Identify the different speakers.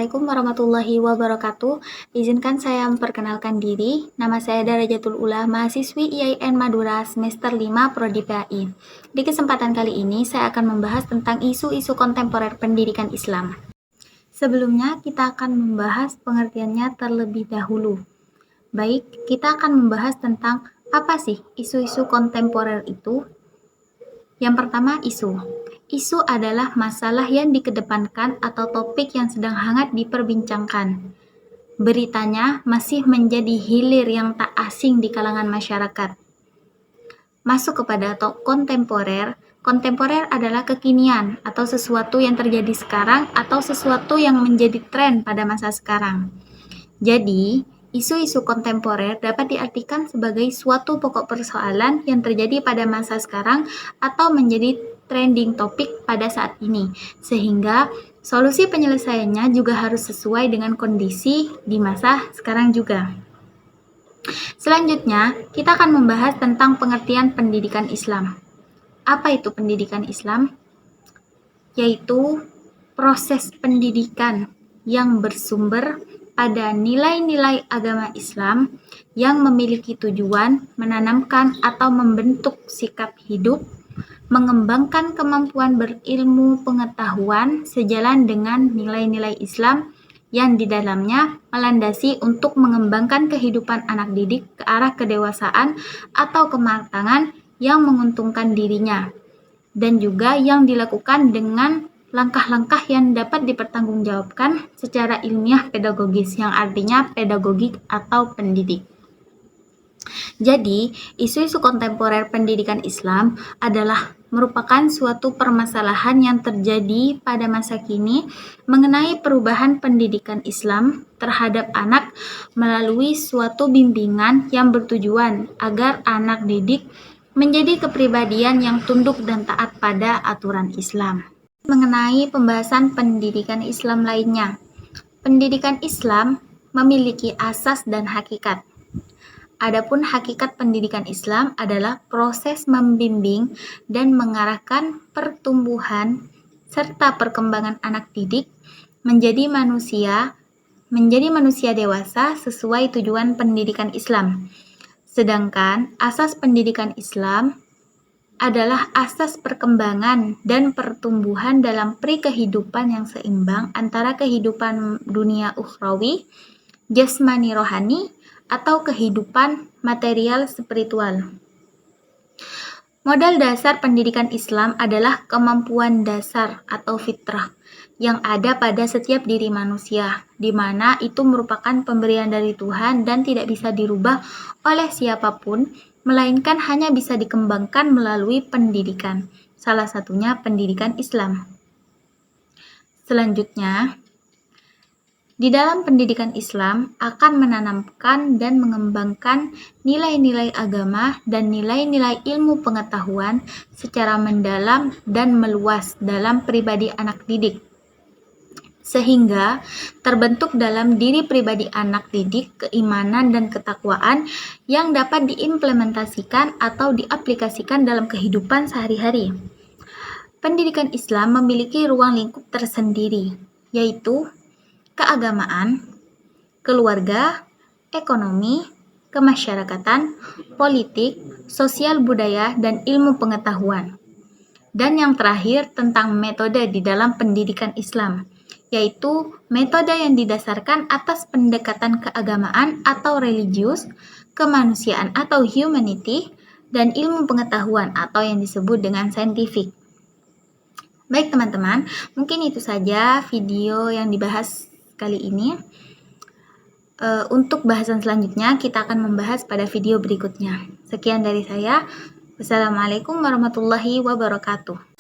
Speaker 1: Assalamualaikum warahmatullahi wabarakatuh. Izinkan saya memperkenalkan diri. Nama saya Darajatul Ula, mahasiswi IAIN Madura semester 5 Prodi PAI. Di kesempatan kali ini saya akan membahas tentang isu-isu kontemporer pendidikan Islam. Sebelumnya kita akan membahas pengertiannya terlebih dahulu. Baik, kita akan membahas tentang apa sih isu-isu kontemporer itu. Yang pertama, isu. Isu adalah masalah yang dikedepankan atau topik yang sedang hangat diperbincangkan. Beritanya masih menjadi hilir yang tak asing di kalangan masyarakat. Masuk kepada kontemporer. Kontemporer adalah kekinian atau sesuatu yang terjadi sekarang atau sesuatu yang menjadi tren pada masa sekarang. Jadi, isu-isu kontemporer dapat diartikan sebagai suatu pokok persoalan yang terjadi pada masa sekarang atau menjadi trending topik pada saat ini, sehingga solusi penyelesaiannya juga harus sesuai dengan kondisi di masa sekarang juga. Selanjutnya, kita akan membahas tentang pengertian pendidikan Islam. Apa itu pendidikan Islam? Yaitu proses pendidikan yang bersumber pada nilai-nilai agama Islam yang memiliki tujuan menanamkan atau membentuk sikap hidup, mengembangkan kemampuan berilmu pengetahuan sejalan dengan nilai-nilai Islam yang di dalamnya melandasi untuk mengembangkan kehidupan anak didik ke arah kedewasaan atau kematangan yang menguntungkan dirinya, dan juga yang dilakukan dengan langkah-langkah yang dapat dipertanggungjawabkan secara ilmiah pedagogis, yang artinya pedagogik atau pendidik. Jadi, isu-isu kontemporer pendidikan Islam adalah merupakan suatu permasalahan yang terjadi pada masa kini mengenai perubahan pendidikan Islam terhadap anak melalui suatu bimbingan yang bertujuan agar anak didik menjadi kepribadian yang tunduk dan taat pada aturan Islam. Mengenai pembahasan pendidikan Islam lainnya, pendidikan Islam memiliki asas dan hakikat. Adapun hakikat pendidikan Islam adalah proses membimbing dan mengarahkan pertumbuhan serta perkembangan anak didik menjadi manusia dewasa sesuai tujuan pendidikan Islam. Sedangkan asas pendidikan Islam adalah asas perkembangan dan pertumbuhan dalam kehidupan yang seimbang antara kehidupan dunia ukhrawi, jasmani rohani, atau kehidupan material spiritual. Modal dasar pendidikan Islam adalah kemampuan dasar atau fitrah yang ada pada setiap diri manusia, di mana itu merupakan pemberian dari Tuhan dan tidak bisa dirubah oleh siapapun, melainkan hanya bisa dikembangkan melalui pendidikan, salah satunya pendidikan Islam. Selanjutnya, di dalam pendidikan Islam akan menanamkan dan mengembangkan nilai-nilai agama dan nilai-nilai ilmu pengetahuan secara mendalam dan meluas dalam pribadi anak didik, sehingga terbentuk dalam diri pribadi anak didik keimanan dan ketakwaan yang dapat diimplementasikan atau diaplikasikan dalam kehidupan sehari-hari. Pendidikan Islam memiliki ruang lingkup tersendiri, yaitu keagamaan, keluarga, ekonomi, kemasyarakatan, politik, sosial budaya, dan ilmu pengetahuan. Dan yang terakhir tentang metode di dalam pendidikan Islam, yaitu metode yang didasarkan atas pendekatan keagamaan atau religius, kemanusiaan atau humanity, dan ilmu pengetahuan atau yang disebut dengan scientific. Baik teman-teman, mungkin itu saja video yang dibahas kali ini. Untuk bahasan selanjutnya kita akan membahas pada video berikutnya. Sekian dari saya. Wassalamualaikum warahmatullahi wabarakatuh.